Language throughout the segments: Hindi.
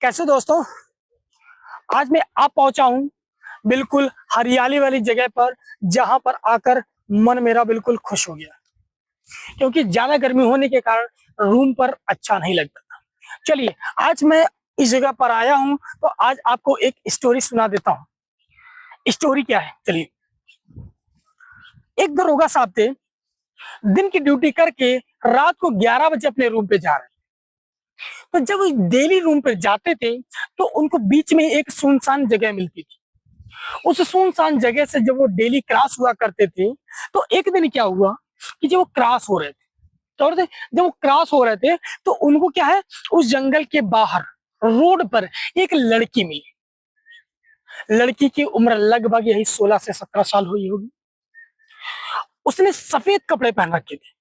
कैसे दोस्तों। आज मैं आप पहुंचा हूं बिल्कुल हरियाली वाली जगह पर, जहां पर आकर मन मेरा बिल्कुल खुश हो गया, क्योंकि ज्यादा गर्मी होने के कारण रूम पर अच्छा नहीं लगता था। चलिए, आज मैं इस जगह पर आया हूं, तो आज आपको एक स्टोरी सुना देता हूं। स्टोरी क्या है, चलिए। एक दरोगा साहब थे, दिन की ड्यूटी करके रात को 11 बजे अपने रूम पे जा रहे। तो जब वो डेली रूम पे जाते थे, तो उनको बीच में एक सुनसान जगह मिलती थी। उस सुनसान जगह से जब वो डेली क्रॉस हुआ करते थे, तो एक दिन क्या हुआ कि जब वो क्रॉस हो रहे थे, तो जब वो क्रॉस हो रहे थे, तो उनको क्या है, उस जंगल के बाहर रोड पर एक लड़की मिली। लड़की की उम्र लगभग यही 16 से 17 साल हुई होगी। उसने सफेद कपड़े पहन रखे थे।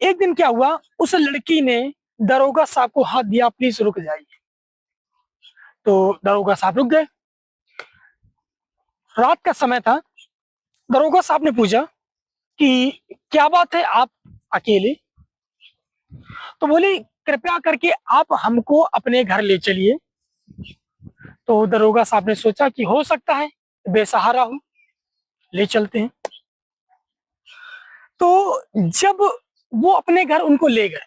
एक दिन क्या हुआ, उस लड़की ने दरोगा साहब को हाथ दिया, प्लीज रुक जाइए। तो दरोगा साहब रुक गए। रात का समय था। दरोगा साहब ने पूछा कि क्या बात है, आप अकेले? तो बोली, कृपया करके आप हमको अपने घर ले चलिए। तो दरोगा साहब ने सोचा कि हो सकता है बेसहारा हूं, ले चलते हैं। तो जब वो अपने घर उनको ले गए,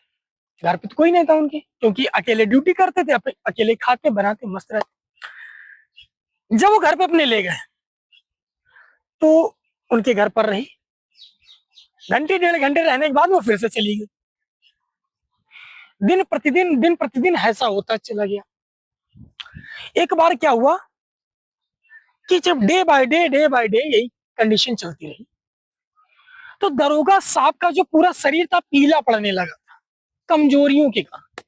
घर पे तो कोई नहीं था उनके, क्योंकि अकेले ड्यूटी करते थे, अकेले खाते बनाते मस्त रहते। जब वो घर पे अपने ले गए, तो उनके घर पर रही। घंटे डेढ़ घंटे रहने के बाद वो फिर से चली गई। दिन प्रतिदिन ऐसा होता चला गया। एक बार क्या हुआ कि जब डे बाय डे यही कंडीशन चलती रही, तो दरोगा साहब का जो पूरा शरीर था पीला पड़ने लगा था, कमजोरियों के कारण।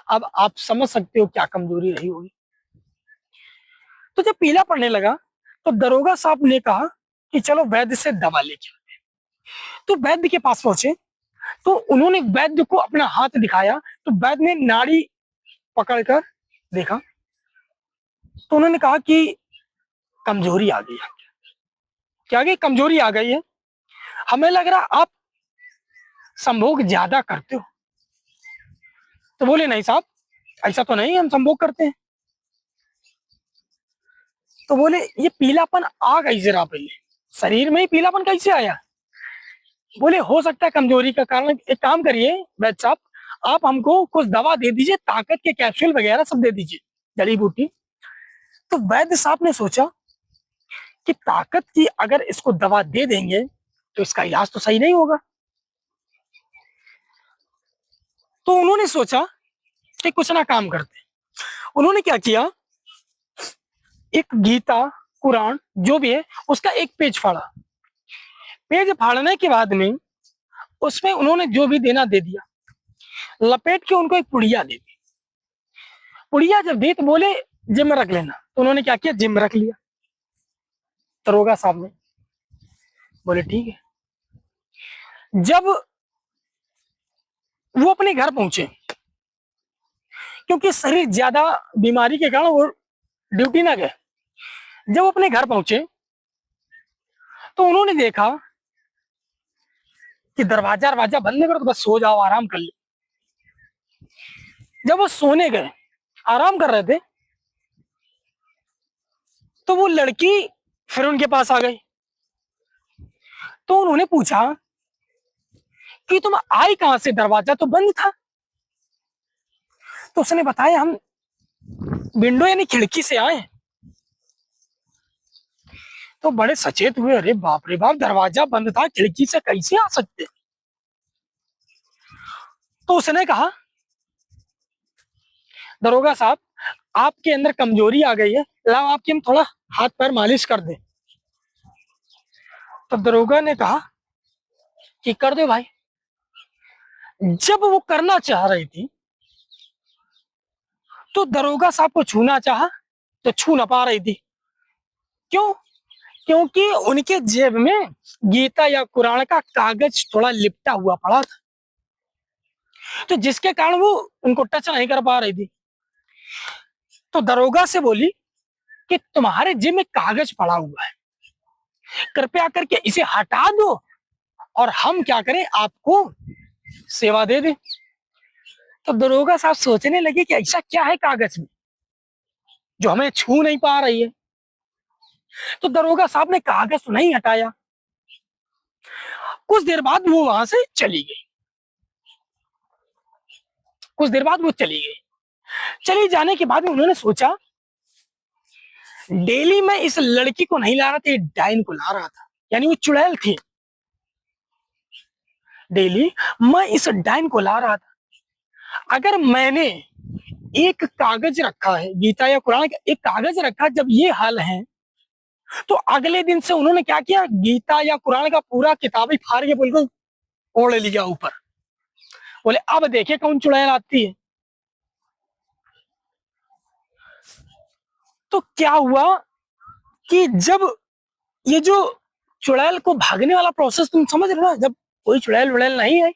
अब आप समझ सकते हो क्या कमजोरी रही होगी। तो जब पीला पड़ने लगा, तो दरोगा साहब ने कहा कि चलो वैद्य से दवा लेके आते हैं। तो वैद्य के पास पहुंचे, तो उन्होंने वैद्य को अपना हाथ दिखाया। तो वैद्य ने नाड़ी पकड़कर देखा, तो उन्होंने कहा कि कमजोरी आ गई है। क्या आ गई? कमजोरी आ गई है। हमें लग रहा आप संभोग ज्यादा करते हो। तो बोले, नहीं साहब, ऐसा तो नहीं, हम संभोग करते हैं। तो बोले, ये पीलापन आ गई जरा पहले, शरीर में ही पीलापन कैसे आया? बोले, हो सकता है कमजोरी का कारण। एक काम करिए वैद्य साहब, आप हमको कुछ दवा दे दीजिए, ताकत के कैप्सूल वगैरह सब दे दीजिए, जड़ी बूटी। तो वैद्य साहब ने सोचा कि ताकत की अगर इसको दवा दे देंगे, तो इसका इलाज तो सही नहीं होगा। तो उन्होंने सोचा कि कुछ ना काम करते। उन्होंने क्या किया, एक गीता, कुरान जो भी है, उसका एक पेज फाड़ा। पेज फाड़ने के बाद में उसमें उन्होंने जो भी देना दे दिया, लपेट के उनको एक पुड़िया दे दी। पुड़िया जब दी, तो बोले जिम में रख लेना। तो उन्होंने क्या किया, जिम में रख लिया दरोगा साहब ने। बोले ठीक है। जब वो अपने घर पहुंचे, क्योंकि शरीर ज्यादा बीमारी के कारण वो ड्यूटी ना गए। जब वो अपने घर पहुंचे, तो उन्होंने देखा कि दरवाजा दरवाजा बंद करो, तो बस सो जाओ, आराम कर लो। जब वो सोने गए, आराम कर रहे थे, तो वो लड़की फिर उनके पास आ गई। तो उन्होंने पूछा कि तुम आई कहां से, दरवाजा तो बंद था। तो उसने बताया, हम विंडो यानी खिड़की से आए। तो बड़े सचेत हुए, अरे बाप रे बाप, दरवाजा बंद था, खिड़की से कैसे आ सकते? तो उसने कहा, दरोगा साहब, आपके अंदर कमजोरी आ गई है, लाओ आपकी हम थोड़ा हाथ पैर मालिश कर दें। तो दरोगा ने कहा कि कर दो भाई। जब वो करना चाह रही थी, तो दरोगा साहब को छूना चाहा, तो छू ना पा रही थी। क्यों? क्योंकि उनके जेब में गीता या कुरान का कागज थोड़ा लिपटा हुआ पड़ा था, तो जिसके कारण वो उनको टच नहीं कर पा रही थी। तो दरोगा से बोली कि तुम्हारे जेब में कागज पड़ा हुआ है, कृपया करके इसे हटा दो, और हम क्या करें, आपको सेवा दे दें। तो दरोगा साहब सोचने लगे कि ऐसा क्या है कागज में जो हमें छू नहीं पा रही है। तो दरोगा साहब ने कागज तो नहीं हटाया। कुछ देर बाद वो वहां से चली गई। कुछ देर बाद वो चली गई। चली जाने के बाद में उन्होंने सोचा, डेली मैं इस लड़की को नहीं ला रहा था, डाइन को ला रहा था, यानी वो चुड़ैल थी। डेली मैं इस डाइन को ला रहा था। अगर मैंने एक कागज रखा है, गीता या कुरान का एक कागज रखा, जब ये हाल है, तो अगले दिन से उन्होंने क्या किया, गीता या कुरान का पूरा किताब ही फाड़ के बिल्कुल ओढ़ लिया ऊपर। बोले अब देखिए कौन चुड़ैल आती है। तो क्या हुआ कि जब ये जो चुड़ैल को भागने वाला प्रोसेस तुम समझ रहे हो ना, जब कोई चुड़ैल वुड़ैल नहीं आई,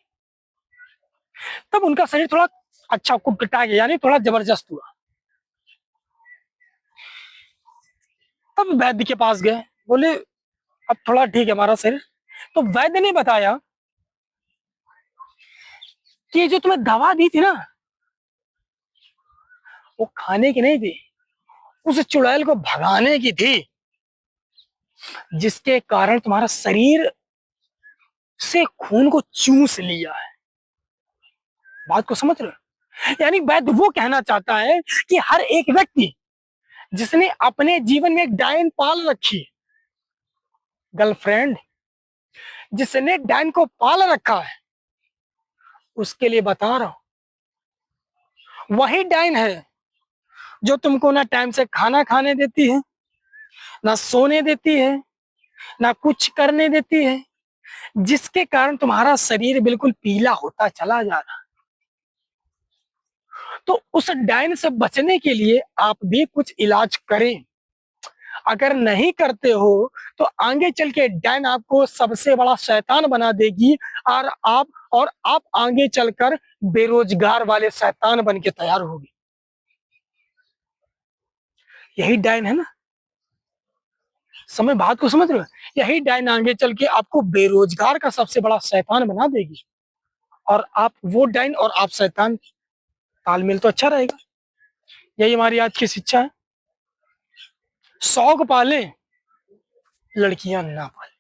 तब उनका शरीर थोड़ा अच्छा कुटकुटा गया, यानी थोड़ा जबरदस्त हुआ। तब वैद्य के पास गए, बोले अब थोड़ा ठीक है हमारा शरीर। तो वैद्य ने बताया कि ये जो तुम्हें दवा दी थी ना, वो खाने की नहीं थी, उस चुड़ैल को भगाने की थी, जिसके कारण तुम्हारा शरीर से खून को चूस लिया है। बात को समझ रहे हो? यानी वैद्य वो कहना चाहता है कि हर एक व्यक्ति जिसने अपने जीवन में एक डायन पाल रखी, गर्लफ्रेंड जिसने डायन को पाल रखा है, उसके लिए बता रहा हूं, वही डायन है जो तुमको ना टाइम से खाना खाने देती है, ना सोने देती है, ना कुछ करने देती है, जिसके कारण तुम्हारा शरीर बिल्कुल पीला होता चला जा रहा। तो उस डायन से बचने के लिए आप भी कुछ इलाज करें। अगर नहीं करते हो तो आगे चल के डायन आपको सबसे बड़ा शैतान बना देगी, और आप आगे चलकर बेरोजगार वाले शैतान बन के तैयार होगी। यही डायन है ना, समय बात को समझ रहे हो? यही डायन आगे चल के आपको बेरोजगार का सबसे बड़ा शैतान बना देगी, और आप वो डायन और आप शैतान, तालमेल तो अच्छा रहेगा। यही हमारी आज की शिक्षा है। शौक पाले, लड़कियां ना पाले।